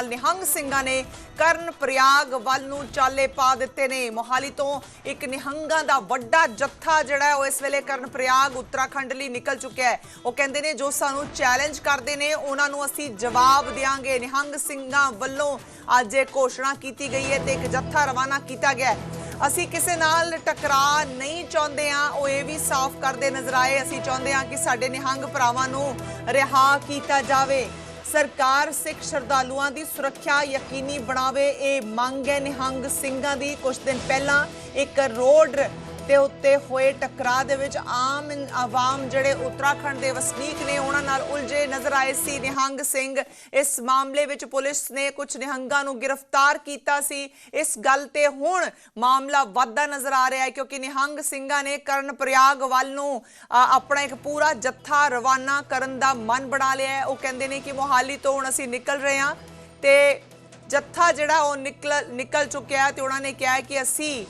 ਨਿਹੰਗ ਸਿੰਘਾਂ ਨੇ ਕਰਨ ਪ੍ਰਯਾਗ ਵੱਲ ਨੂੰ ਚਾਲੇ ਪਾ ਦਿੱਤੇ ਨੇ। ਮੋਹਾਲੀ ਤੋਂ ਇੱਕ ਨਿਹੰਗਾਂ ਦਾ ਵੱਡਾ ਜੱਥਾ ਜਿਹੜਾ ਉਹ ਇਸ ਵੇਲੇ ਕਰਨ ਪ੍ਰਯਾਗ ਉੱਤਰਾਖੰਡ ਲਈ ਨਿਕਲ ਚੁੱਕਿਆ ਹੈ। ਉਹ ਕਹਿੰਦੇ ਨੇ ਜੋ ਸਾਨੂੰ ਚੈਲੰਜ ਕਰਦੇ ਨੇ ਉਹਨਾਂ ਨੂੰ ਅਸੀਂ ਜਵਾਬ ਦੇਵਾਂਗੇ। ਨਿਹੰਗ ਸਿੰਘਾਂ ਵੱਲੋਂ ਅੱਜ ਇਹ ਘੋਸ਼ਣਾ ਕੀਤੀ ਗਈ ਹੈ ਤੇ ਇੱਕ ਜੱਥਾ ਰਵਾਨਾ ਕੀਤਾ ਗਿਆ ਹੈ। ਅਸੀਂ ਕਿਸੇ ਨਾਲ ਟਕਰਾ ਨਹੀਂ ਚਾਹੁੰਦੇ ਹਾਂ, ਉਹ ਇਹ ਵੀ ਸਾਫ਼ ਕਰਦੇ ਨਜ਼ਰ ਆਏ। ਅਸੀਂ ਚਾਹੁੰਦੇ ਹਾਂ ਕਿ ਸਾਡੇ ਨਿਹੰਗ ਭਰਾਵਾਂ ਨੂੰ ਰਿਹਾ ਕੀਤਾ ਜਾਵੇ। सरकार सिख श्रद्धालुओं की सुरक्षा यकीनी बनावे, ये मंग है निहंग ਸਿੰਘਾਂ ਦੀ। कुछ दिन पहला एक रोड ਤੇ ਉੱਤੇ ਹੋਏ ਟਕਰਾਅ ਦੇ ਵਿੱਚ ਆਮ ਆਵਾਮ ਜਿਹੜੇ ਉੱਤਰਾਖੰਡ ਦੇ ਵਸਨੀਕ ਨੇ ਉਹਨਾਂ ਨਾਲ ਉਲਝੇ ਨਜ਼ਰ ਆਏ ਸੀ ਨਿਹੰਗ ਸਿੰਘ। ਇਸ ਮਾਮਲੇ ਵਿੱਚ ਪੁਲਿਸ ਨੇ ਕੁਝ ਨਿਹੰਗਾਂ ਨੂੰ ਗ੍ਰਿਫਤਾਰ ਕੀਤਾ ਸੀ। ਇਸ ਗੱਲ ਤੇ ਹੁਣ ਮਾਮਲਾ ਵੱਧਦਾ ਨਜ਼ਰ ਆ ਰਿਹਾ ਹੈ ਕਿਉਂਕਿ ਨਿਹੰਗ ਸਿੰਘਾਂ ਨੇ ਕਰਨ ਪ੍ਰਯਾਗ ਵੱਲ ਨੂੰ ਆਪਣਾ ਇੱਕ ਪੂਰਾ ਜੱਥਾ ਰਵਾਨਾ ਕਰਨ ਦਾ ਮਨ ਬਣਾ ਲਿਆ ਹੈ। ਉਹ ਕਹਿੰਦੇ ਨੇ ਕਿ ਮੋਹਾਲੀ ਤੋਂ ਹੁਣ ਅਸੀਂ ਨਿਕਲ ਰਹੇ ਹਾਂ ਤੇ ਜੱਥਾ ਜਿਹੜਾ ਉਹ ਨਿਕਲ ਚੁੱਕਿਆ ਹੈ ਤੇ ਉਹਨਾਂ ਨੇ ਕਿਹਾ ਕਿ ਅਸੀਂ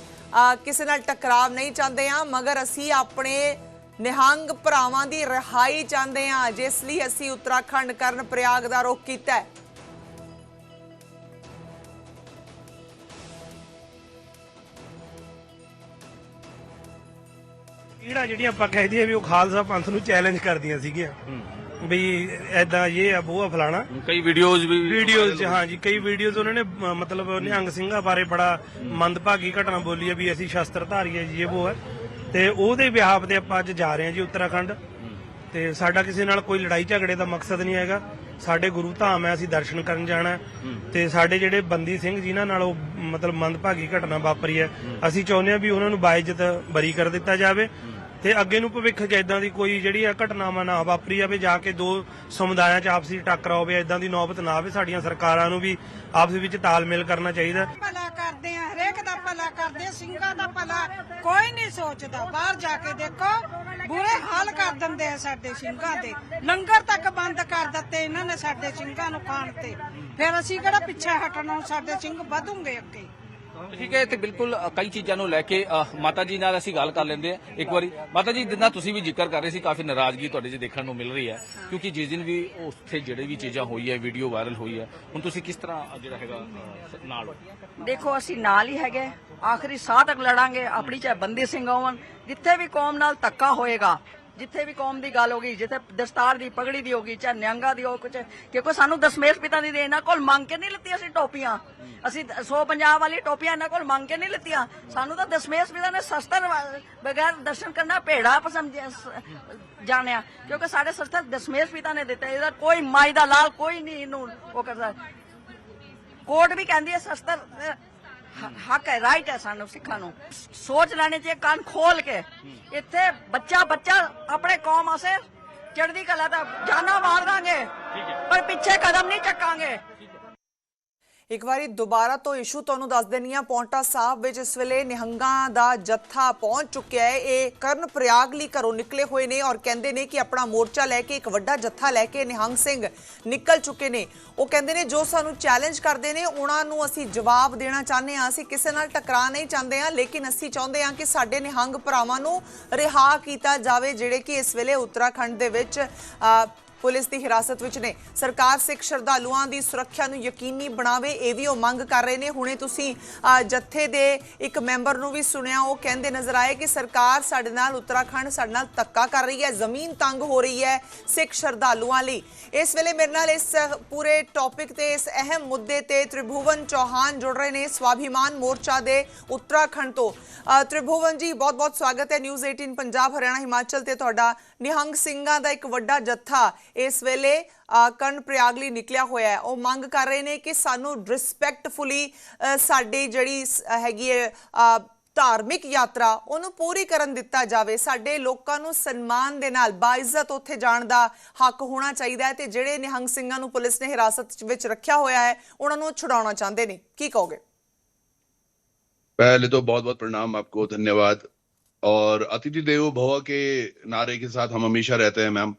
ਕਿਸੇ ਨਾਲ ਟਕਰਾਵ नहीं चाहते हाँ, मगर असी अपने निहंग भरावां दी रिहाई चाहते हाँ, जिस लिए असी उत्तराखंड करण प्रयाग दा रुख कीता है। ਜਿਹੜੀਆਂ ਆਪਾਂ ਕਹਿ ਦਈਏ ਵੀ ਉਹ ਖਾਲਸਾ ਪੰਥ ਨੂੰ ਚੈਲੰਜ ਕਰਦੀਆਂ ਸੀਗੀਆਂ ਵੀ ਐਦਾਂ ਇਹ ਆ ਉਹ ਫਲਾਣਾ। ਕਈ ਵੀਡੀਓਜ਼ ਹਾਂ ਜੀ, ਕਈ ਵੀਡੀਓਜ਼ ਉਹਨਾਂ ਨੇ ਮਤਲਬ ਨਿਹੰਗ ਸਿੰਘਾਂ ਬਾਰੇ ਬੜਾ ਮੰਦਭਾਗੀ ਘਟਨਾ ਬੋਲੀ ਹੈ ਵੀ ਅਸੀਂ ਸ਼ਸਤਰ ਧਾਰੀਏ ਜੀ ਇਹ ਉਹ ਹੈ। ਤੇ ਉਹਦੇ ਵਿਹਾਪ ਤੇ ਆਪਾਂ ਅੱਜ ਜਾ ਰਹੇ ਹਾਂ ਜੀ ਉੱਤਰਾਖੰਡ। ਤੇ ਸਾਡਾ ਕਿਸੇ ਨਾਲ ਕੋਈ ਲੜਾਈ ਝਗੜੇ ਦਾ ਮਕਸਦ ਨਹੀਂ ਹੈਗਾ। ਸਾਡੇ ਗੁਰੂ ਧਾਮ ਹੈ, ਅਸੀਂ ਦਰਸ਼ਨ ਕਰਨ ਜਾਣਾ। ਤੇ ਸਾਡੇ ਜਿਹੜੇ ਬੰਦੀ ਸਿੰਘ ਜਿਨ੍ਹਾਂ ਨਾਲ ਉਹ ਮਤਲਬ ਮੰਦਭਾਗੀ ਘਟਨਾ ਵਾਪਰੀ ਹੈ, ਅਸੀਂ ਚਾਹੁੰਦੇ ਹਾਂ ਵੀ ਉਹਨਾਂ ਨੂੰ ਬਾਇਜ਼ਤ ਬਰੀ ਕਰ ਦਿੱਤਾ ਜਾਵੇ ਤੇ ਅੱਗੇ ਨੂੰ ਭਵਿੱਖ 'ਚ ਇਦਾਂ ਦੀ ਕੋਈ ਜਿਹੜੀ ਆ ਘਟਨਾਵਾਂ ਨਾ ਵਾਪਰੀ ਜਾਵੇ, ਜਾ ਕੇ ਦੋ ਸਮੁਦਾਇਆਂ 'ਚ ਆਪਸੀ ਟੱਕਰ ਹੋਵੇ, ਇਦਾਂ ਦੀ ਨੌਬਤ ਨਾ ਆਵੇ। ਸਾਡੀਆਂ ਸਰਕਾਰਾਂ ਨੂੰ ਵੀ ਆਪਸ ਵਿੱਚ ਤਾਲਮੇਲ ਕਰਨਾ ਚਾਹੀਦਾ। ਭਲਾ ਕਰਦੇ ਆ, ਹਰੇਕ ਦਾ ਭਲਾ ਕਰਦੇ ਆ, ਸਿੰਘਾਂ ਦਾ ਭਲਾ ਕੋਈ ਨਹੀਂ ਸੋਚਦਾ। ਬਾਹਰ ਜਾ ਕੇ ਦੇਖੋ ਬੁਰੇ ਹਾਲ ਕਰ ਦਿੰਦੇ ਆ ਸਾਡੇ ਸਿੰਘਾਂ ਦੇ। ਲੰਗਰ ਤੱਕ ਬੰਦ ਕਰ ਦਿੱਤੇ ਇਹਨਾਂ ਨੇ ਸਾਡੇ ਸਿੰਘਾਂ ਨੂੰ ਖਾਣ ਤੇ। ਫਿਰ ਅਸੀਂ ਕਿਹੜਾ ਪਿੱਛੇ ਹਟਣਾ, ਸਾਡੇ ਸਿੰਘ ਵਧੂਗੇ ਅੱਗੇ। ਠੀਕ ਹੈ। ਤੇ ਬਿਲਕੁਲ ਕਈ ਚੀਜ਼ਾਂ ਨੂੰ ਲੈ ਕੇ ਮਾਤਾ ਜੀ ਨਾਲ ਅਸੀਂ ਗੱਲ ਕਰ ਲੈਂਦੇ ਆ ਇੱਕ ਵਾਰੀ। ਮਾਤਾ ਜੀ, ਜਿੱਦਾਂ ਤੁਸੀਂ ਵੀ ਜ਼ਿਕਰ ਕਰ ਰਹੇ ਸੀ, ਕਾਫੀ ਨਾਰਾਜ਼ਗੀ ਤੁਹਾਡੇ 'ਚ ਦੇਖਣ ਨੂੰ ਮਿਲ ਰਹੀ ਹੈ ਕਿਉਂਕਿ ਜਿਸ ਦਿਨ ਵੀ ਉੱਥੇ ਜਿਹੜੇ ਵੀ ਚੀਜ਼ਾਂ ਹੋਈ ਹੈ, ਵੀਡੀਓ ਵਾਇਰਲ ਹੋਈ ਹੈ, ਹੁਣ ਤੁਸੀਂ ਕਿਸ ਤਰ੍ਹਾਂ ਜਿਹੜਾ ਹੈਗਾ ਨਾਲ? ਦੇਖੋ ਅਸੀਂ ਨਾਲ ਹੀ ਹੈਗੇ, ਆਖਰੀ ਸਾਹ ਤੱਕ ਲੜਾਂਗੇ। ਆਪਣੀ ਚਾਹੇ ਬੰਦੀ ਸਿੰਘ ਹੋਣ, ਜਿੱਥੇ ਵੀ ਕੌਮ ਨਾਲ ਧੱਕਾ ਹੋਏਗਾ, ਜਿੱਥੇ ਵੀ ਕੌਮ ਦੀ ਗੱਲ ਹੋਗੀ, ਜਿੱਥੇ ਦਸਤਾਰ ਦੀ ਪਗੜੀ ਦੀ ਹੋਗੀ, ਚਾਹੇ ਨਿਹੰਗਾ ਦੀ ਹੋ, ਕੁਝ ਕਿਉਂਕਿ ਸਾਨੂੰ ਦਸਮੇਸ਼ ਪਿਤਾ ਦੀ ਇਹਨਾਂ ਕੋਲ ਮੰਗ ਕੇ ਨਹੀਂ ਲਿੱਤੀ ਅਸੀਂ ਟੋਪੀਆਂ। ਅਸੀਂ 150 ਵਾਲੀ ਟੋਪੀਆਂ ਇਹਨਾਂ ਕੋਲ ਮੰਗ ਕੇ ਨਹੀਂ ਲਿੱਤੀਆਂ। ਸਾਨੂੰ ਤਾਂ ਦਸਮੇਸ਼ ਪਿਤਾ ਨੇ ਸ਼ਸਤਰ ਬਗੈਰ ਦਰਸ਼ਨ ਕਰਨਾ ਭੇੜਾ ਪਸੰਦ ਜਾਣਿਆ ਕਿਉਂਕਿ ਸਾਡੇ ਸ਼ਸਤਰ ਦਸਮੇਸ਼ ਪਿਤਾ ਨੇ ਦਿੱਤੇ। ਇਹਦਾ ਕੋਈ ਮਾਈ ਦਾ ਲਾਲ ਕੋਈ ਨਹੀਂ ਇਹਨੂੰ ਉਹ ਕਰਦਾ। ਕੋਰਟ ਵੀ ਕਹਿੰਦੀ ਹੈ ਸ਼ਸਤਰ ਹੱਕ ਹੈ, ਰਾਈਟ ਹੈ ਸਾਨੂੰ ਸਿੱਖਾਂ ਨੂੰ। ਸੋਚ ਲੈਣੇ ਚਾਹੀਏ ਕੰਨ ਖੋਲ ਕੇ। ਇੱਥੇ ਬੱਚਾ ਆਪਣੇ ਕੌਮ ਆਸੇ ਚੜ੍ਹਦੀ ਕਲਾ ਦਾ ਜਾਨਾ ਮਾਰ ਦਾਂਗੇ ਪਰ ਪਿੱਛੇ ਕਦਮ ਨਹੀਂ ਚੱਕਾਂਗੇ। ਇੱਕ ਵਾਰੀ ਦੁਬਾਰਾ ਤੋਂ ਇਸ਼ੂ ਤੁਹਾਨੂੰ ਦੱਸ ਦੇਣੀ ਆ। ਪੌਂਟਾ ਸਾਹਿਬ ਵਿੱਚ ਇਸ ਵੇਲੇ ਨਿਹੰਗਾਂ ਦਾ ਜੱਥਾ ਪਹੁੰਚ ਚੁੱਕਿਆ ਹੈ। ਇਹ ਕਰਨ ਪ੍ਰਯਾਗ ਲਈ ਘਰੋਂ ਨਿਕਲੇ ਹੋਏ ਨੇ ਔਰ ਕਹਿੰਦੇ ਨੇ ਕਿ ਆਪਣਾ ਮੋਰਚਾ ਲੈ ਕੇ ਇੱਕ ਵੱਡਾ ਜੱਥਾ ਲੈ ਕੇ ਨਿਹੰਗ ਸਿੰਘ ਨਿਕਲ ਚੁੱਕੇ ਨੇ। ਉਹ ਕਹਿੰਦੇ ਨੇ ਜੋ ਸਾਨੂੰ ਚੈਲੰਜ ਕਰਦੇ ਨੇ ਉਹਨਾਂ ਨੂੰ ਅਸੀਂ ਜਵਾਬ ਦੇਣਾ ਚਾਹੁੰਦੇ ਹਾਂ। ਅਸੀਂ ਕਿਸੇ ਨਾਲ ਟਕਰਾ ਨਹੀਂ ਚਾਹੁੰਦੇ ਹਾਂ, ਲੇਕਿਨ ਅਸੀਂ ਚਾਹੁੰਦੇ ਹਾਂ ਕਿ ਸਾਡੇ ਨਿਹੰਗ ਭਰਾਵਾਂ ਨੂੰ ਰਿਹਾ ਕੀਤਾ ਜਾਵੇ ਜਿਹੜੇ ਕਿ ਇਸ ਵੇਲੇ ਉੱਤਰਾਖੰਡ ਦੇ ਵਿੱਚ पुलिस की हिरासत विच ने। सरकार सिख श्रद्धालुओं की सुरक्षा नूं यकीनी बनावे, ये भी मंग कर रहे हैं। हुणे तुसीं जत्थे दे एक मैंबर नूं भी सुनिया, वो कहंदे नज़र आए कि सरकार साडे नाल उत्तराखंड साडे नाल धक्का कर रही है, जमीन तंग हो रही है सिख श्रद्धालुओं लई। इस वेले मेरे नाल इस पूरे टॉपिक ते इस अहम मुद्दे ते त्रिभुवन चौहान जुड़ रहे हैं, स्वाभिमान मोर्चा दे उत्तराखंड तो। त्रिभुवन जी, बहुत बहुत स्वागत है न्यूज़ 18 पंजाब हरियाणा हिमाचल ते तुहाडा। निहंग ਸਿੰਘਾਂ ਦਾ ਇੱਕ ਵੱਡਾ ਜੱਥਾ ਇਸ ਵੇਲੇ ਕਰਨ ਪ੍ਰਯਾਗ ਲਈ ਨਿਕਲਿਆ ਹੋਇਆ ਹੈ। ਉਹ ਮੰਗ ਕਰ ਰਹੇ ਨੇ ਕਿ ਸਾਨੂੰ ਰਿਸਪੈਕਟਫੁਲੀ ਸਾਡੀ ਜਿਹੜੀ ਹੈਗੀ ਹੈ ਧਾਰਮਿਕ ਯਾਤਰਾ ਉਹਨੂੰ ਪੂਰੀ ਕਰਨ ਦਿੱਤਾ ਜਾਵੇ। ਸਾਡੇ ਲੋਕਾਂ ਨੂੰ ਸਨਮਾਨ ਦੇ ਨਾਲ ਬਾਇਜ਼ਤ ਉੱਥੇ ਜਾਣ ਦਾ ਹੱਕ ਹੋਣਾ ਚਾਹੀਦਾ ਹੈ ਤੇ ਜਿਹੜੇ ਨਿਹੰਗ ਸਿੰਘਾਂ ਨੂੰ ਪੁਲਿਸ ਨੇ ਹਿਰਾਸਤ ਵਿੱਚ ਰੱਖਿਆ ਹੋਇਆ ਹੈ ਉਹਨਾਂ ਨੂੰ ਛੁਡਾਉਣਾ ਚਾਹੁੰਦੇ ਨੇ। ਕੀ ਕਹੋਗੇ? पहले तो बहुत बहुत प्रणाम आपको, धन्यवाद। और अतिथि देवो भव के नारे के साथ हम हमेशा रहते हैं मैम।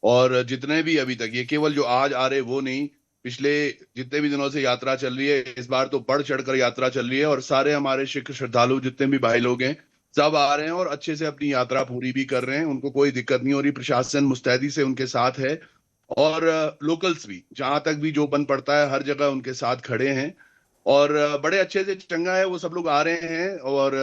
और जितने भी अभी तक, ये केवल जो आज आ रहे वो नहीं, पिछले जितने भी दिनों से यात्रा चल रही है, इस बार तो बढ़ चढ़कर यात्रा चल रही है और सारे हमारे सिख श्रद्धालु जितने भी भाई लोग हैं सब आ रहे हैं और अच्छे से अपनी यात्रा पूरी भी कर रहे हैं। उनको कोई दिक्कत नहीं हो रही, प्रशासन मुस्तैदी से उनके साथ है। और लोकल्स भी, जहां तक भी जो बन पड़ता है हर जगह उनके साथ खड़े हैं और बड़े अच्छे से चंगा है। वो सब लोग आ रहे हैं और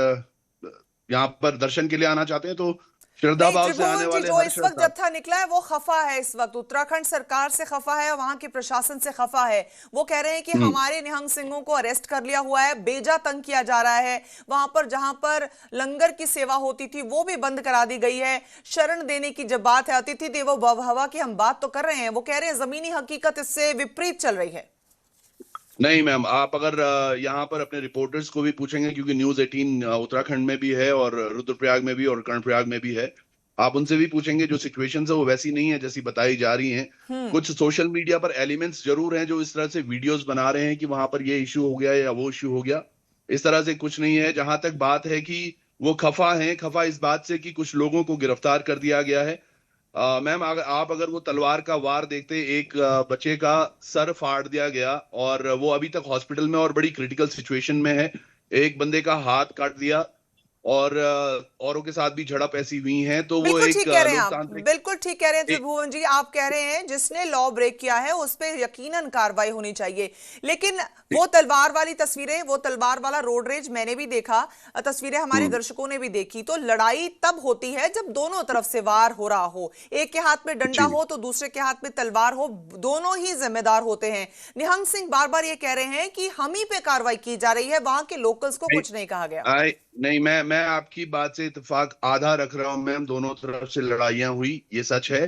यहाँ पर दर्शन के लिए आना चाहते हैं, तो श्रद्धा नहीं भाव से आने त्रिभुवन जी, वाले जो हर इस वक्त जत्था निकला है वो खफा है, इस वक्त उत्तराखंड सरकार से खफा है, वहां के प्रशासन से खफा है। वो कह रहे हैं कि हमारे निहंग सिंहों को अरेस्ट कर लिया हुआ है, बेजा तंग किया जा रहा है, वहां पर जहां पर लंगर की सेवा होती थी वो भी बंद करा दी गई है। शरण देने की जब बात है, अतिथि देवो भव की हम बात तो कर रहे हैं, वो कह रहे हैं जमीनी हकीकत इससे विपरीत चल रही है। नहीं मैम, आप अगर यहाँ पर अपने रिपोर्टर्स को भी पूछेंगे, क्योंकि न्यूज 18 उत्तराखंड में भी है और रुद्रप्रयाग में भी और कर्णप्रयाग में भी है, आप उनसे भी पूछेंगे जो सिचुएशंस है वो वैसी नहीं है जैसी बताई जा रही हैं। कुछ सोशल मीडिया पर एलिमेंट्स जरूर हैं जो इस तरह से वीडियोस बना रहे हैं कि वहां पर ये इश्यू हो गया या वो इश्यू हो गया। इस तरह से कुछ नहीं है। जहां तक बात है कि वो खफा हैं, खफा इस बात से कि कुछ लोगों को गिरफ्तार कर दिया गया है। मैम आप अगर वो तलवार का वार देखते, एक बच्चे का सर फाड़ दिया गया और वो अभी तक हॉस्पिटल में और बड़ी क्रिटिकल सिचुएशन में है। एक बंदे का हाथ काट दिया और औरों के साथ भी झड़प ऐसी हुई है। तो वो बिल्कुल एक ठीक कह रहे हैं आप, लोकतांत्रिक, बिल्कुल ठीक कह रहे हैं त्रिभुवन जी। आप कह रहे हैं जिसने लॉ ब्रेक किया है उस पर यकीनन कार्रवाई होनी चाहिए, लेकिन वो तलवार वाली तस्वीरें, वो तलवार वाला रोड रेज मैंने भी देखा, तस्वीरें हमारे दर्शकों ने भी देखी। तो लड़ाई तब होती है जब दोनों तरफ से वार हो रहा हो, एक के हाथ में डंडा हो तो दूसरे के हाथ में तलवार हो, दोनों ही जिम्मेदार होते हैं। निहंग सिंह बार बार ये कह रहे हैं कि हम ही पे कार्रवाई की जा रही है, वहां के लोकल्स को कुछ नहीं कहा गया। नहीं, मैं आपकी बात से इत्तेफाक आधा रख रहा हूं मैम। दोनों तरफ से लड़ाइयां हुई, ये सच है,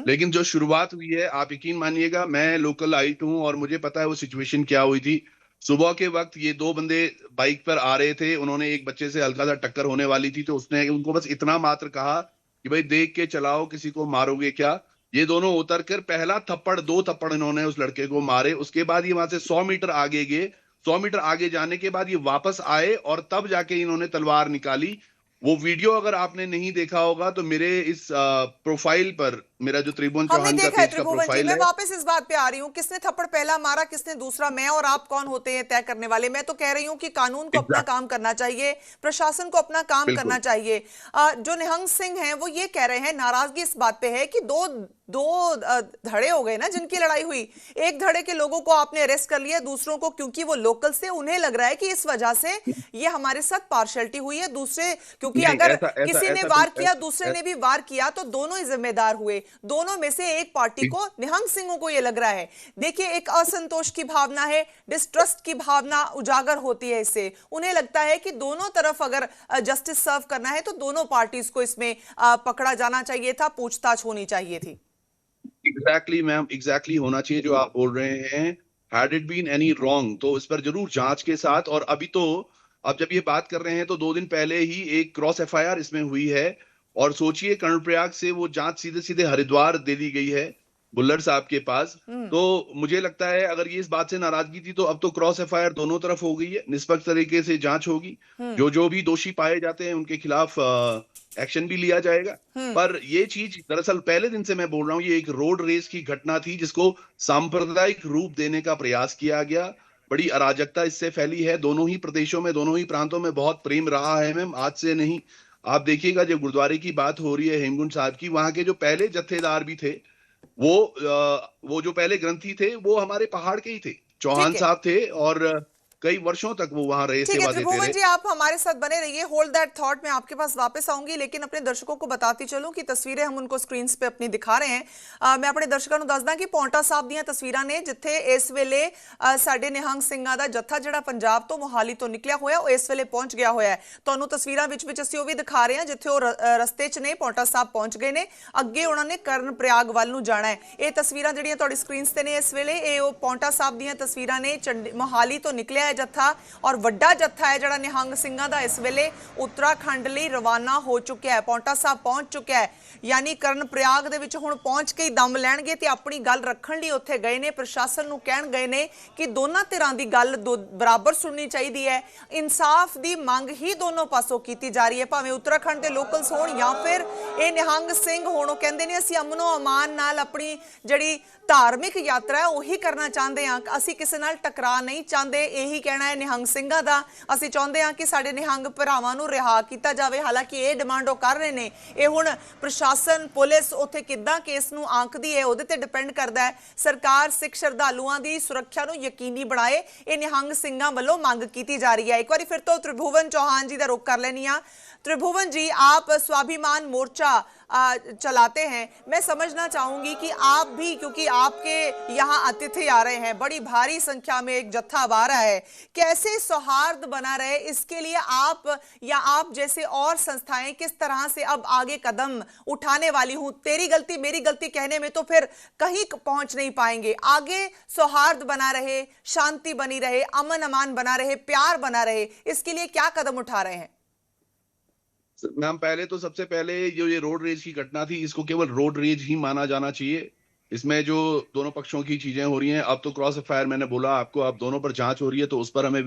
लेकिन जो शुरुआत हुई है, आप यकीन मानिएगा, मैं लोकल आइट हूं और मुझे पता है वो सिचुएशन क्या हुई थी। सुबह के वक्त ये दो बंदे बाइक पर आ रहे थे, उन्होंने एक बच्चे से हल्का सा टक्कर होने वाली थी, तो उसने उनको बस इतना मात्र कहा कि भाई देख के चलाओ, किसी को मारोगे क्या। ये दोनों उतर कर पहला थप्पड़, 2 थप्पड़ इन्होंने उस लड़के को मारे। उसके बाद ये वहां से 100 मीटर आगे गए। 100 मीटर आगे जाने के बाद ये वापस आए और तब जाके इन्होंने तलवार निकाली। वो वीडियो अगर आपने नहीं देखा होगा तो मेरे इस प्रोफाइल पर, मेरा जो त्रिभुवन चौहान का पेज का प्रोफाइल मैं है, वापस इस बात पे आ रही हूँ, किसने थप्पड़ पहला मारा, किसने दूसरा, मैं और आप कौन होते हैं तय करने वाले। मैं तो कह रही हूँ कि कानून को अपना काम करना चाहिए, प्रशासन को अपना काम करना चाहिए। जो निहंग सिंह हैं वो ये कह रहे हैं, नाराजगी इस बात पे है कि दो धड़े हो गए ना जिनकी लड़ाई हुई। एक धड़े के लोगों को आपने अरेस्ट कर लिया, दूसरों को क्योंकि वो लोकल से, उन्हें लग रहा है कि इस वजह से ये हमारे साथ पार्शियलिटी हुई है। दूसरे, क्योंकि अगर किसी ने वार किया, दूसरे ने भी वार किया, तो दोनों ही जिम्मेदार हुए। दोनों में से एक पार्टी को, निहंग सिंहों को ये लग रहा है। देखिए, एक असंतोष की भावना है, डिस्ट्रस्ट की भावना उजागर होती है इससे। उन्हें लगता है कि दोनों तरफ अगर जस्टिस सर्व करना है तो दोनों पार्टीज को इसमें पकड़ा जाना चाहिए था, पूछताछ होनी चाहिए थी। एग्जैक्टली मैम, एग्जैक्टली होना चाहिए जो आप बोल रहे हैं। Had it been any wrong तो इस पर जरूर जांच के साथ, और अभी तो, अब जब ये बात कर रहे हैं तो 2 दिन पहले ही एक क्रॉस एफआईआर इसमें हुई है। और सोचिए, कर्णप्रयाग से वो जांच सीधे सीधे हरिद्वार दे दी गई है बुल्लर साहब के पास। तो मुझे लगता है अगर ये इस बात से नाराजगी थी तो अब तो क्रॉस एफआईआर दोनों तरफ हो गई है, निष्पक्ष तरीके से जांच होगी, जो भी दोषी पाए जाते हैं उनके खिलाफ एक्शन भी लिया जाएगा। पर ये चीज दरअसल पहले दिन से मैं बोल रहा हूँ, ये एक रोड रेस की घटना थी जिसको सांप्रदायिक रूप देने का प्रयास किया गया। बड़ी अराजकता इससे फैली है। दोनों ही प्रदेशों में, दोनों ही प्रांतों में बहुत प्रेम रहा है मैम, आज से नहीं। आप देखिएगा, जब गुरुद्वारे की बात हो रही है हेमकुंड साहब की, वहां के जो पहले जत्थेदार भी थे, वो जो पहले ग्रंथी थे वो हमारे पहाड़ के ही थे, चौहान साहब थे, और कई वर्षों तक वो वहां रहे, सेवा देते रहे। जी, आप हमारे साथ बने रहिए, होल्ड दैट थॉट। मैं आपके पास वापस आऊंगी, लेकिन अपने दर्शकों को बताती चलूं कि तस्वीरें हम उनको स्क्रीन पे अपनी दिखा रहे हैं। मैं अपने दर्शकों ਨੂੰ ਦੱਸਦਾ ਕਿ ਪੌਂਟਾ ਸਾਹਿਬ ਦੀਆਂ ਤਸਵੀਰਾਂ ਨੇ ਜਿੱਥੇ ਇਸ ਵੇਲੇ ਸਾਡੇ ਨਿਹੰਗ ਸਿੰਘਾਂ ਦਾ ਜੱਥਾ ਜਿਹੜਾ ਪੰਜਾਬ ਤੋਂ ਮੋਹਾਲੀ ਤੋਂ ਨਿਕਲਿਆ ਹੋਇਆ ਉਹ ਇਸ ਵੇਲੇ ਪਹੁੰਚ ਗਿਆ ਹੋਇਆ ਹੈ। ਤੁਹਾਨੂੰ ਤਸਵੀਰਾਂ ਵਿੱਚ ਅਸੀਂ ਉਹ ਵੀ ਦਿਖਾ ਰਹੇ ਹਾਂ ਜਿੱਥੇ ਉਹ ਰਸਤੇ 'ਚ ਨੇ, ਪੌਂਟਾ ਸਾਹਿਬ ਪਹੁੰਚ ਗਏ ਨੇ, ਅੱਗੇ ਉਹਨਾਂ ਨੇ ਕਰਨਪ੍ਰਯਾਗ ਵੱਲ ਨੂੰ ਜਾਣਾ ਹੈ। ਇਹ ਤਸਵੀਰਾਂ ਜਿਹੜੀਆਂ ਤੁਹਾਡੀ ਸਕਰੀਨ ਤੇ ਨੇ ਇਸ ਵੇਲੇ, ਇਹ ਉਹ ਪੌਂਟਾ ਸਾਹਿਬ ਦੀਆਂ ਤਸਵੀਰਾਂ ਨੇ। ਮੋਹਾਲੀ ਤੋਂ ਨਿਕਲਿਆ ਹੈ ਜੱਥਾ और ਵੱਡਾ ਜੱਥਾ ਹੈ ਜਿਹੜਾ ਨਿਹੰਗ ਸਿੰਘਾਂ ਦਾ ਇਸ ਵੇਲੇ ਉੱਤਰਾਖੰਡ ਲਈ ਰਵਾਨਾ ਹੋ ਚੁੱਕਿਆ ਹੈ, ਪੌਂਟਾ ਸਾਹਿਬ ਪਹੁੰਚ ਚੁੱਕਿਆ ਹੈ। ਯਾਨੀ ਕਰਨਪ੍ਰਯਾਗ ਦੇ ਵਿੱਚ ਹੁਣ ਪਹੁੰਚ ਕੇ ਹੀ ਦਮ ਲੈਣਗੇ ਤੇ ਆਪਣੀ ਗੱਲ ਰੱਖਣ ਲਈ ਉੱਥੇ ਗਏ ਨੇ। ਪ੍ਰਸ਼ਾਸਨ ਨੂੰ ਕਹਿਣ ਗਏ ਨੇ ਕਿ ਦੋਨਾਂ ਧਿਰਾਂ ਦੀ ਗੱਲ ਬਰਾਬਰ ਸੁਣਨੀ ਚਾਹੀਦੀ ਹੈ। ਇਨਸਾਫ ਦੀ ਮੰਗ ਹੀ ਦੋਨੋਂ ਪਾਸੋਂ ਕੀਤੀ ਜਾ ਰਹੀ ਹੈ, ਭਾਵੇਂ ਉੱਤਰਾਖੰਡ ਦੇ ਲੋਕਲਸ ਹੋਣ ਜਾਂ ਫਿਰ ਇਹ ਨਿਹੰਗ ਸਿੰਘ ਹੋਣ। ਉਹ ਕਹਿੰਦੇ ਨੇ ਅਸੀਂ ਅਮਨੋ ਅਮਾਨ ਨਾਲ ਆਪਣੀ ਜਿਹੜੀ धार्मिक यात्रा है वही करना चाहते हैं, असं किसी नाल टकरा नहीं चाहते। यही ਕੀ ਕਹਿਣਾ ਹੈ ਨਿਹੰਗ ਸਿੰਘਾਂ ਦਾ? ਅਸੀਂ ਚਾਹੁੰਦੇ ਹਾਂ ਕਿ ਸਾਡੇ ਨਿਹੰਗ ਭਰਾਵਾਂ ਨੂੰ ਰਿਹਾ ਕੀਤਾ ਜਾਵੇ। ਹਾਲਾਂਕਿ ਇਹ ਡਿਮਾਂਡ ਉਹ ਕਰ ਰਹੇ ਨੇ। ਇਹ ਹੁਣ ਪ੍ਰਸ਼ਾਸਨ ਪੁਲਿਸ ਉੱਥੇ ਕਿੱਦਾਂ ਕੇਸ ਨੂੰ ਆਂਕਦੀ ਹੈ ਉਹਦੇ ਤੇ ਡਿਪੈਂਡ ਕਰਦਾ ਹੈ। ਸਰਕਾਰ ਸਿੱਖ ਸ਼ਰਧਾਲੂਆਂ ਦੀ ਸੁਰੱਖਿਆ ਨੂੰ ਯਕੀਨੀ ਬਣਾਏ, ਇਹ ਨਿਹੰਗ ਸਿੰਘਾਂ ਵੱਲੋਂ ਮੰਗ ਕੀਤੀ ਜਾ ਰਹੀ ਹੈ। ਇੱਕ ਵਾਰੀ फिर तो त्रिभुवन चौहान जी का रुख कर लेनी। त्रिभुवन जी, आप स्वाभिमान मोर्चा चलाते हैं, मैं समझना चाहूंगी कि आप भी, क्योंकि आपके यहाँ अतिथि आ रहे हैं, बड़ी भारी संख्या में एक जत्था आ रहा है, कैसे सौहार्द बना रहे इसके लिए आप या आप जैसे और संस्थाएं किस तरह से अब आगे कदम उठाने वाली हूं? तेरी गलती मेरी गलती कहने में तो फिर कहीं पहुंच नहीं पाएंगे। आगे सौहार्द बना रहे, शांति बनी रहे, अमन अमान बना रहे, प्यार बना रहे, इसके लिए क्या कदम उठा रहे हैं? मैम, पहले तो सबसे पहले जो ये रोड रेज की घटना थी, इसको केवल रोड रेज ही माना जाना चाहिए। इसमें जो दोनों पक्षों की चीजें हो रही हैं, अब तो क्रॉस फायर, मैंने बोला आपको, अब दोनों पर जांच हो रही है, तो उस पर हमें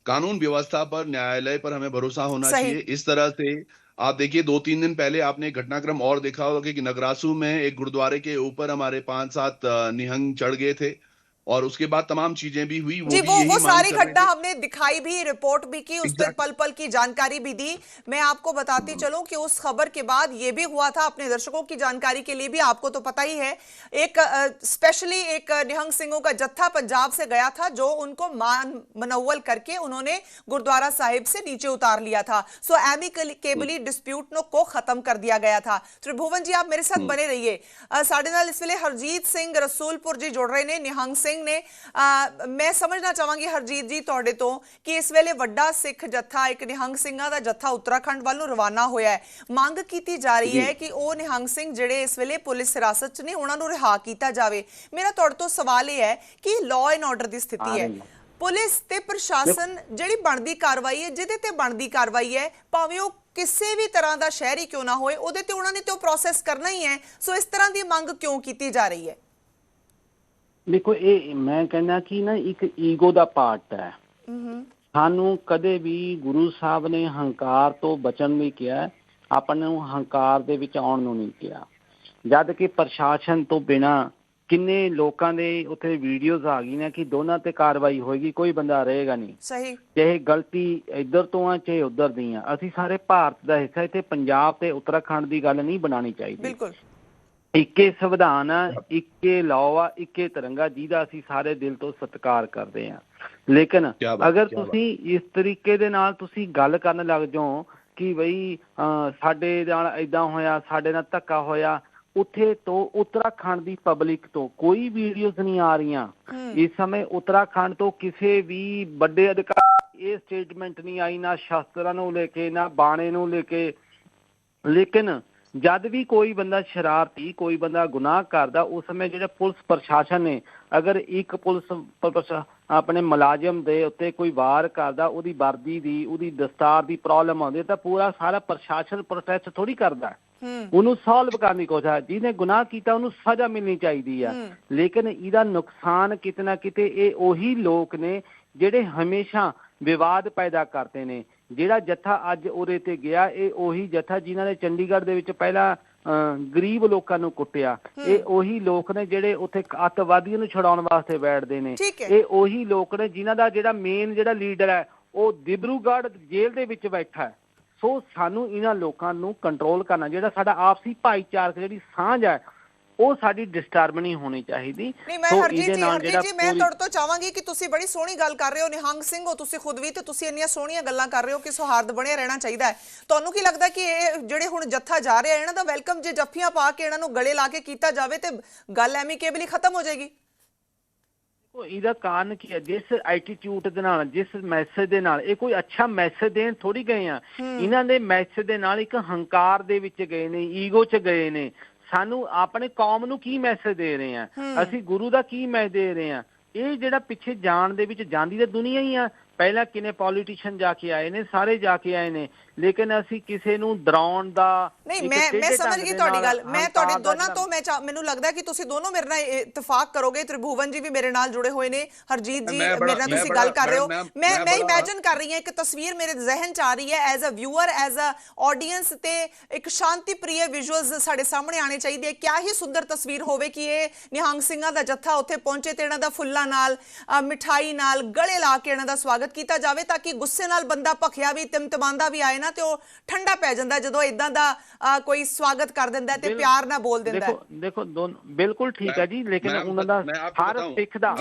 कानून व्यवस्था पर, न्यायालय पर हमें भरोसा होना चाहिए। इस तरह से आप देखिए, 2-3 दिन पहले आपने एक घटनाक्रम और देखा होगा कि नगरासू में एक गुरुद्वारे के ऊपर हमारे 5-7 निहंग चढ़ गए थे और उसके बाद तमाम चीजें भी हुई। वो सारी घटना हमने दिखाई भी, रिपोर्ट भी की, उस पर पल पल की जानकारी भी दी। मैं आपको बताती चलूं कि उस खबर के बाद ये भी हुआ था, अपने दर्शकों की जानकारी के लिए भी, आपको तो पता ही है, एक स्पेशली एक निहंग सिंहों का जत्था पंजाब से गया था, जो उनको मनौवल करके उन्होंने गुरुद्वारा साहिब से नीचे उतार लिया था। सो एमिकेबली डिस्प्यूट को खत्म कर दिया गया था। त्रिभुवन जी, आप मेरे साथ बने रहिए। साडे नाल इस वेले हरजीत सिंह रसूलपुर जी जुड़ रहे ने निहंग सिंह ने। मैं समझना चाहांगी हरजीत जी तुहाडे तो कि इस वेले वड्डा सिख जत्था, एक निहंग सिंहां दा जत्था उत्तराखंड वालों रवाना होया है। मांग कीती जा रही है कि वो निहंग सिंह जिहड़े इस वेले पुलिस हिरासत च ने उन्हां नूं रिहा कीता जावे। मेरा तुहाडे तो सवाल यह है कि लॉ एंड ऑर्डर की स्थिति है, पुलिस ते प्रशासन जिहड़ी बनदी कार्रवाई है, जिहदे ते बनदी कार्रवाई है, भावें वो किसी भी तरह का शहरी क्यों ना होए, उहदे ते उन्हां ने ते प्रोसैस करना ही है। सो इस तरह की मांग क्यों कीती जा रही है? देखो, ये मैं कहना कि ना एक ईगो दा पार्ट है। सानू कदे भी गुरु साहब ने हंकार तो बचन नहीं किया, अपने हंकार दे विच आउण नूं नहीं किया। जद कि प्रशासन तो बिना किन्ने लोकां दे उत्थे वीडियोज आ गई ना कि दोनों ते कार्रवाई होएगी, कोई बंदा रहेगा नहीं। सही, चाहे गलती इधर तो आ चाहे उधर दी आ, असीं सारे भारत दा हिस्सा, इत्थे पंजाब ते उत्तराखंड दी गल नहीं बनानी चाहिए। बिल्कुल इक्के संविधान आ, इक्के लॉ आ, इक्के तिरंगा, जिहदा असीं सारे दिल तो सत्कार करते हैं। लेकिन अगर तुसीं इस तरीके दे नाल तुसीं गल करन लग जाओ कि बई साडे नाल इदां होया, साडे नाल धक्का होया, उत्थे तो उत्तराखंड दी पब्लिक तो कोई वीडियोज नहीं आ रही। इस समय उत्तराखंड तो किसी भी बड़े अधिकारी ये स्टेटमेंट नहीं आई, ना शास्त्रां नूं लेके, ना बाणे नूं लेके। लेकिन जद भी कोई बंदा शरारती, कोई बंदा गुनाह करदा, उस समय जो पुलिस प्रशासन ने अगर एक पुलिस अपने मुलाजिम दे उत्ते कोई वार करदा, उहदी वर्दी दी, उहदी दस्तार दी प्रॉब्लम आउंदी, तां पूरा सारा प्रशासन प्रोटेस्ट थोड़ी करदा। उन्होंने सॉल्व करने की कोशिश, जिन्हें गुनाह किया उन्होंने सजा मिलनी चाहिए। लेकिन इहदा नुकसान किते ना किते ये ओही लोग ने जिहड़े हमेशा विवाद पैदा करते ने। जिहड़ा जत्था अज उरे ते गया, ये ओही जत्था जिन्हां ने चंडीगढ़ दे विच पहला गरीब लोकां नूं कुੱਟਿਆ। ये ओही लोग ने जिहड़े उत्थे अतवादियों नूं छुड़ाउण वास्ते बैठदे ने। ये ओही लोग ने जिन्हां दा जिहड़ा मेन जिहड़ा लीडर है वो डिब्रूगढ़ जेल दे विच बैठा है। सो सानू इन्हां लोकां नूं कंट्रोल करना, जिहड़ा साडा आपसी भाईचारक जिहड़ी सांझ है, ਉਹ ਸਾਡੀ ਡਿਸਟਰਬ ਨਹੀਂ ਹੋਣੀ ਚਾਹੀਦੀ। ਨਹੀਂ, ਮੈਂ ਹਰਜੀਤ ਜੀ ਮੈਂ ਤੁਹਾਡੇ ਤੋਂ ਚਾਹਾਂਗੀ ਕਿ ਤੁਸੀਂ ਬੜੀ ਸੋਹਣੀ ਗੱਲ ਕਰ ਰਹੇ ਹੋ, ਨਿਹੰਗ ਸਿੰਘ ਹੋ ਤੁਸੀਂ ਖੁਦ ਵੀ, ਤੇ ਤੁਸੀਂ ਇੰਨੀਆਂ ਸੋਹਣੀਆਂ ਗੱਲਾਂ ਕਰ ਰਹੇ ਹੋ ਕਿ ਸੌਹਾਰਦ ਬਣਿਆ ਰਹਿਣਾ ਚਾਹੀਦਾ ਹੈ। ਤੁਹਾਨੂੰ ਕੀ ਲੱਗਦਾ ਕਿ ਇਹ ਜਿਹੜੇ ਹੁਣ ਜੱਥਾ ਜਾ ਰਿਹਾ ਇਹਨਾਂ ਦਾ ਵੈਲਕਮ ਜੇ ਜੱਫੀਆਂ ਪਾ ਕੇ ਇਹਨਾਂ ਨੂੰ ਗਲੇ ਲਾ ਕੇ ਕੀਤਾ ਜਾਵੇ ਤੇ ਗੱਲ ਐਮੀਕੇਬਲੀ ਖਤਮ ਹੋ ਜਾਏਗੀ? ਇਹਦਾ ਕਾਰਨ ਕੀ ਹੈ? ਜਿਸ ਐਟੀਟਿਊਡ ਦੇ ਨਾਲ, ਜਿਸ ਮੈਸੇਜ ਦੇ ਨਾਲ, ਇਹ ਕੋਈ ਅੱਛਾ ਮੈਸੇਜ ਦੇਣ ਥੋੜੀ ਗਏ ਆ। ਇਹਨਾਂ ਦੇ ਮੈਸੇਜ ਦੇ ਨਾਲ ਇੱਕ ਹੰਕਾਰ ਦੇ ਵਿੱਚ ਗਏ ਨੇ, ਈਗੋ 'ਚ ਗਏ ਨੇ। ਸਾਨੂੰ ਆਪਣੇ ਕੌਮ ਨੂੰ ਕੀ ਮੈਸੇਜ ਦੇ ਰਹੇ ਆ, ਅਸੀਂ ਗੁਰੂ ਦਾ ਕੀ ਮੈਸੇਜ ਦੇ ਰਹੇ ਆ? ਇਹ ਜਿਹੜਾ ਪਿੱਛੇ ਜਾਣ ਦੇ ਵਿੱਚ ਜਾਂਦੀ ਤਾਂ ਦੁਨੀਆ ਹੀ ਆ, ਪਹਿਲਾਂ ਕਿਨੇ ਪੋਲੀਟੀਸ਼ੀਅਨ ਜਾ ਕੇ ਆਏ ਨੇ, ਸਾਰੇ ਜਾ ਕੇ ਆਏ ਨੇ, ਲੇਕਿਨ ਅਸੀਂ ਕਿਸੇ ਨੂੰ ਡਰਾਉਣ ਦਾ ਨਹੀਂ, ਮੈਂ ਸਮਝ ਗਈ ਤੁਹਾਡੀ ਗੱਲ। ਮੈਂ ਤੁਹਾਡੇ ਦੋਨਾਂ ਤੋਂ ਮੈਨੂੰ ਲੱਗਦਾ ਕਿ ਤੁਸੀਂ ਦੋਨੋਂ ਮੇਰੇ ਨਾਲ ਇਤਫਾਕ ਕਰੋਗੇ। ਤ੍ਰਿਭੁਵਨ ਜੀ ਵੀ ਮੇਰੇ ਨਾਲ ਜੁੜੇ ਹੋਏ ਨੇ, ਹਰਜੀਤ ਜੀ ਮੇਰੇ ਨਾਲ ਤੁਸੀਂ ਗੱਲ ਕਰ ਰਹੇ ਹੋ। ਮੈਂ ਇਮੇਜਿਨ ਕਰ ਰਹੀ ਹਾਂ, ਇੱਕ ਤਸਵੀਰ ਮੇਰੇ ਜ਼ਿਹਨ ਚ ਆ ਰਹੀ ਹੈ as a viewer, as a audience, ਤੇ ਇੱਕ ਸ਼ਾਂਤੀ ਪ੍ਰਿय ਵਿਜ਼ੂਅਲਸ ਸਾਡੇ ਸਾਹਮਣੇ ਆਣੇ ਚਾਹੀਦੇ ਹੈ। ਕਿਆ ਹੀ ਸੁੰਦਰ ਤਸਵੀਰ ਹੋਵੇ ਕਿ ਇਹ ਨਿਹੰਗ ਸਿੰਘਾਂ ਦਾ ਜੱਥਾ ਉੱਥੇ ਪਹੁੰਚੇ ਤੇ ਇਹਨਾਂ ਦਾ ਫੁੱਲਾਂ ਨਾਲ, ਮਿਠਾਈ ਨਾਲ ਗਲੇ ਲਾ ਕੇ ਇਹਨਾਂ ਦਾ ਸਵਾਗਤ ਕੀਤਾ ਜਾਵੇ, ਤਾਂ ਕਿ ਗੁੱਸੇ ਨਾਲ ਬੰਦਾ ਭਖਿਆ ਵੀ, ਤਿਮਤਮਾਂਦਾ ਵੀ ਆਏ ਨਾ ਤੇ ਉਹ ਠੰਡਾ ਪੈ ਜਾਂਦਾ ਜਦੋਂ ਇਦਾਂ ਦਾ ਕੋਈ ਸਵਾਗਤ ਕਰ ਦਿੰਦਾ ਤੇ ਪਿਆਰ ਨਾਲ ਬੋਲ ਦਿੰਦਾ ਹੈ। ਦੇਖੋ ਬਿਲਕੁਲ ਠੀਕ ਹੈ ਜੀ, ਲੇਕਿਨ ਉਹਨਾਂ ਦਾ ਹਰ ਸਿੱਖ ਦਾ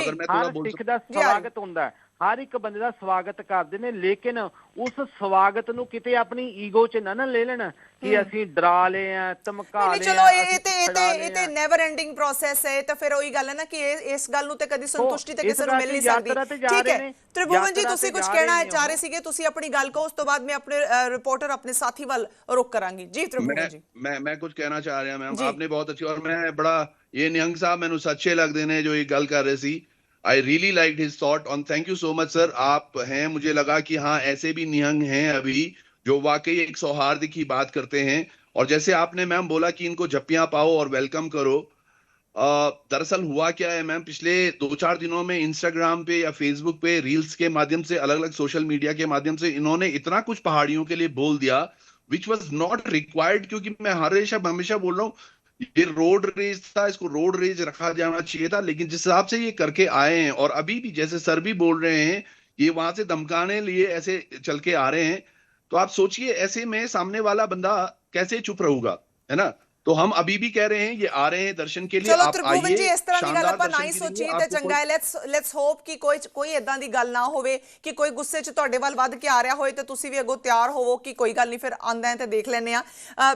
ਸਵਾਗਤ ਹੁੰਦਾ ਹੈ, ਹਰ ਇੱਕ ਬੰਦੇ ਦਾ ਸਵਾਗਤ ਕਰਦੇ ਨੇ, ਲੇਕਿਨ ਉਸ ਸਵਾਗਤ ਨੂੰ ਕਿਤੇ ਆਪਣੀ ਈਗੋ ਚ ਨਾ ਲੈ ਲੈਣ ਕਿ ਅਸੀਂ ਡਰਾ ਲਏ ਆ, ਧਮਕਾ ਲਏ। ਚਲੋ ਇਹ ਤੇ ਨੈਵਰ ਐਂਡਿੰਗ ਪ੍ਰੋਸੈਸ ਹੈ, ਤਾਂ ਫਿਰ ਉਹੀ ਗੱਲ ਹੈ ਨਾ ਕਿ ਇਸ ਗੱਲ ਨੂੰ ਤੇ ਕਦੀ ਸੰਤੁਸ਼ਟੀ ਤੇ ਕਿਸੇ ਨੂੰ ਮਿਲ ਨਹੀਂ ਸਕਦੀ। ਠੀਕ ਹੈ ਤ੍ਰਿਭੁਵਨ ਜੀ, ਤੁਸੀਂ ਕੁਝ ਕਹਿਣਾ ਚਾਹ ਰਹੇ ਸੀਗੇ, ਤੁਸੀਂ ਆਪਣੀ ਗੱਲ ਕਹੋ, ਉਸ ਤੋਂ ਬਾਅਦ ਮੈਂ ਆਪਣੇ ਰਿਪੋर्टर ਆਪਣੇ ਸਾਥੀ ਵੱਲ रुख करांगी। जी त्रिभुवन जी, मैं कुछ कहना चाह रहा मैम, आपने बहुत अच्छी, और मैं बड़ा ये निहंग साहब मैंने अच्छे लगते ने जो ये गल कर रहे सी। I really like his thought on, thank you so much sir. आप हैं, मुझे लगा कि हाँ ऐसे भी निहंग हैं अभी जो वाकई एक सौहार्द की बात करते हैं, और जैसे आपने मैम बोला कि इनको जप्पियां पाओ और वेलकम करो। दरअसल हुआ क्या है मैम, पिछले 2-4 दिनों में इंस्टाग्राम पे या फेसबुक पे रील्स के माध्यम से, अलग अलग सोशल मीडिया के माध्यम से इन्होंने इतना कुछ पहाड़ियों के लिए बोल दिया विच वॉज नॉट रिक्वायर्ड। क्योंकि मैं हमेशा बोल रहा हूँ ये रोड रेज था, इसको रोड रेज रखा जाना चाहिए था, लेकिन जिस हिसाब से ये करके आए हैं, और अभी भी जैसे सर भी बोल रहे हैं ये वहां से धमकाने लिए ऐसे चल के आ रहे हैं, तो आप सोचिए ऐसे में सामने वाला बंदा कैसे चुप रहूगा, है ना। तो हम अभी भी कह रहे हैं ये आ रहे हैं दर्शन के लिए। चलो त्रिभुवन जी, इस तरह की गल ਆਪਾਂ ਨਾ ਹੀ ਸੋਚੀਏ ਤੇ ਚੰਗਾ ਹੈ। ਲੈਟਸ ਹੋਪ ਕਿ ਕੋਈ ਇਦਾਂ ਦੀ ਗੱਲ ਨਾ ਹੋਵੇ ਕਿ ਕੋਈ ਗੁੱਸੇ 'ਚ ਤੁਹਾਡੇ ਵੱਲ ਵੱਧ ਕੇ ਆ ਰਿਹਾ ਹੋਏ ਤੇ ਤੁਸੀਂ ਵੀ ਅੱਗੋਂ ਤਿਆਰ ਹੋਵੋ ਕਿ ਕੋਈ ਗੱਲ ਨਹੀਂ, ਫਿਰ ਆਂਦਾ ਹੈ ਤੇ ਦੇਖ ਲੈਣੇ ਆ।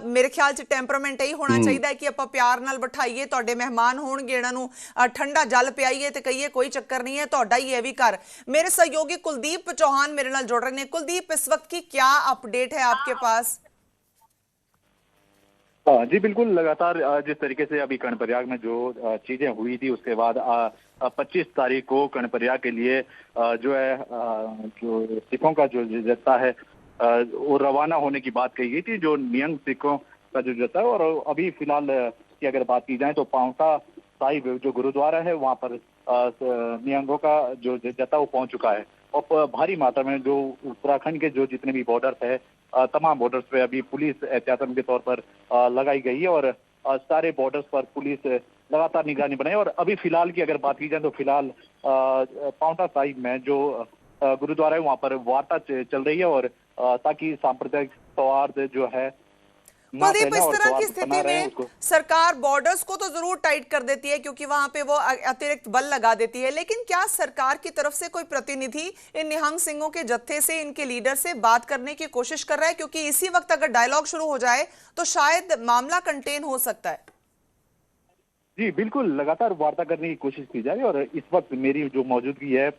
ਮੇਰੇ ਖਿਆਲ 'ਚ ਟੈਂਪਰਾਮੈਂਟ ਇਹੀ ਹੋਣਾ ਚਾਹੀਦਾ ਹੈ ਕਿ ਆਪਾਂ ਪਿਆਰ ਨਾਲ ਬਿਠਾਈਏ, ਤੁਹਾਡੇ ਮਹਿਮਾਨ ਹੋਣਗੇ, ਇਹਨਾਂ ਨੂੰ ਠੰਡਾ ਜਲ ਪਿਆਈਏ ਤੇ ਕਹੀਏ ਕੋਈ ਚੱਕਰ नहीं है, ਤੁਹਾਡਾ ਹੀ ਹੈ ਵੀ ਘਰ। मेरे सहयोगी कुलदीप चौहान मेरे नाल जुड़ रहे हैं। कुलदीप, इस वक्त की क्या अपडेट है आपके पास? जी बिल्कुल, लगातार जिस तरीके से अभी कर्णप्रयाग में जो चीजें हुई थी, उसके बाद 25 तारीख को कर्णप्रयाग के लिए जो है जो सिखों का जो जत्था है वो रवाना होने की बात कही गई थी, जो निहंग सिखों का जो जत्था है। और अभी फिलहाल की अगर बात की जाए तो पांवटा साहिब जो गुरुद्वारा है वहाँ पर निहंगों का जो जत्था वो पहुंच चुका है, और भारी मात्रा में जो उत्तराखंड के जो जितने भी बॉर्डर्स है, तमाम बॉर्डर्स पे अभी पुलिस एहतियातन के तौर पर लगाई गई है, और सारे बॉर्डर्स पर पुलिस लगातार निगरानी बनाई। और अभी फिलहाल की अगर बात की जाए तो फिलहाल पांवटा साहिब में जो गुरुद्वारा है वहाँ पर वार्ता चल रही है, और ताकि सांप्रदायिक सौहार्द जो है। कुलदीप, इस तरह की स्थिति में सरकार बॉर्डर्स को तो जरूर टाइट कर देती है क्योंकि वहां पे वो अतिरिक्त बल लगा देती है, लेकिन क्या सरकार की तरफ से कोई प्रतिनिधि इन निहंग सिंहों के जत्थे से, इनके लीडर से बात करने की कोशिश कर रहा है? क्योंकि इसी वक्त अगर डायलॉग शुरू हो जाए तो शायद मामला कंटेन हो सकता है। जी बिल्कुल, लगातार वार्ता करने की कोशिश की जा रही है, और इस वक्त मेरी जो मौजूदगी है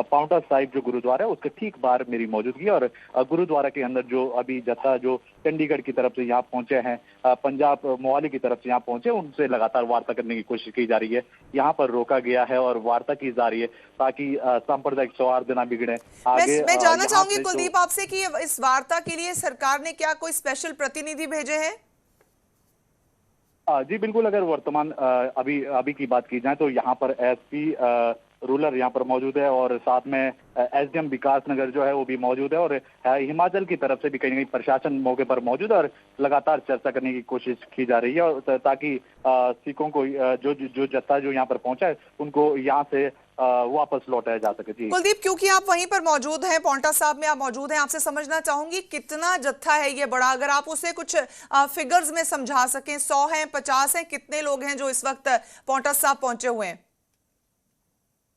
पांवटा साहिब जो गुरुद्वारा है उसके ठीक बाहर मेरी मौजूदगी है, और गुरुद्वारा के अंदर जो अभी जत्था जो चंडीगढ़ की तरफ से यहाँ पहुंचे हैं, पंजाब मोहाली की तरफ से यहाँ पहुंचे, उनसे लगातार वार्ता करने की कोशिश की जा रही है। यहाँ पर रोका गया है और वार्ता की जा रही है ताकि सांप्रदायिक सौहार्द ना बिगड़े। मैं जानना चाहूंगी कुलदीप आपसे कि इस वार्ता के लिए सरकार ने क्या कोई स्पेशल प्रतिनिधि भेजे हैं? जी बिल्कुल, अगर वर्तमान अभी की बात की जाए तो यहाँ पर एसपी रूरल यहाँ पर मौजूद है, और साथ में एसडीएम विकास नगर जो है वो भी मौजूद है, और हिमाचल की तरफ से भी कहीं ना कहीं प्रशासन मौके पर मौजूद है, और लगातार चर्चा करने की कोशिश की जा रही है, और ताकि सिखों को जो जत्था जो यहाँ पर पहुंचा है उनको यहाँ से वापस लौटाया जा सके। जी कुलदीप, क्योंकि आप वहीं पर मौजूद हैं, पांवटा साहब में आप मौजूद हैं, आपसे समझना चाहूंगी कितना जत्था है ये बड़ा, अगर आप उसे कुछ फिगर्स में समझा सकें, 100 हैं, 50 हैं, कितने लोग हैं जो इस वक्त पांवटा साहब पहुंचे हुए हैं?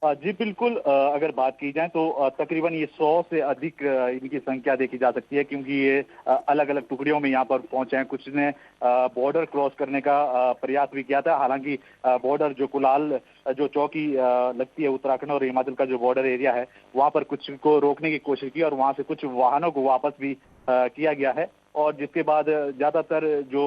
जी बिल्कुल, अगर बात की जाए तो तकरीबन ये 100 से अधिक इनकी संख्या देखी जा सकती है, क्योंकि ये अलग अलग टुकड़ियों में यहाँ पर पहुंचे हैं। कुछ ने बॉर्डर क्रॉस करने का प्रयास भी किया था, हालांकि बॉर्डर जो कुलाल जो चौकी लगती है उत्तराखंड और हिमाचल का जो बॉर्डर एरिया है वहाँ पर कुछ को रोकने की कोशिश की, और वहाँ से कुछ वाहनों को वापस भी किया गया है, और जिसके बाद ज्यादातर जो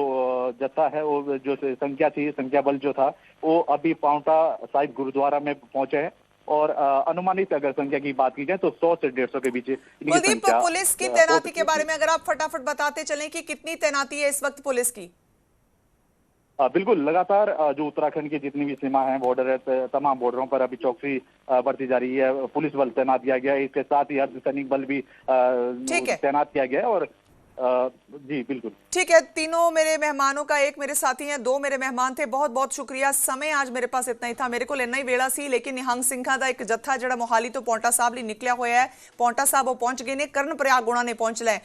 जत्था है वो जो संख्या थी, संख्या बल जो था वो अभी पांवटा साहिब गुरुद्वारा में पहुंचे हैं, और अनुमानित अगर संख्या की बात की जाए तो 100 से 150 के बीच इनकी कुलदीप, संख्या पुलिस की हो तैनाती सकती के है। बारे में अगर आप फटाफट बताते चलें कि कितनी तैनाती है इस वक्त पुलिस की? बिल्कुल, लगातार जो उत्तराखंड की जितनी भी सीमा है, बॉर्डर है, तमाम बॉर्डरों पर अभी चौकसी बढ़ती जा रही है। पुलिस बल तैनात किया गया है, इसके साथ ही अर्धसैनिक बल भी ठीक है। तैनात किया गया है। और जी बिल्कुल, ठीक है, तीनों मेरे मेहमानों का, एक मेरे साथी हैं, दो मेरे मेहमान थे, बहुत बहुत शुक्रिया। समय आज मेरे पास इतना ही था, मेरे को इन्ना ही वेला सी, लेकिन निहंग ਸਿੰਘਾਂ ਦਾ ਇੱਕ ਜੱਥਾ ਜਿਹੜਾ ਮੋਹਾਲੀ ਤੋਂ ਪੌਂਟਾ ਸਾਹਿਬ ਲਈ ਨਿਕਲਿਆ ਹੋਇਆ ਹੈ, ਪੌਂਟਾ ਸਾਹਿਬ ਉਹ ਪਹੁੰਚ ਗਏ ਨੇ, ਕਰਨ ਪ੍ਰਯਾਗ ਉਹਨਾਂ ਨੇ ਪਹੁੰਚ ਲਿਆ।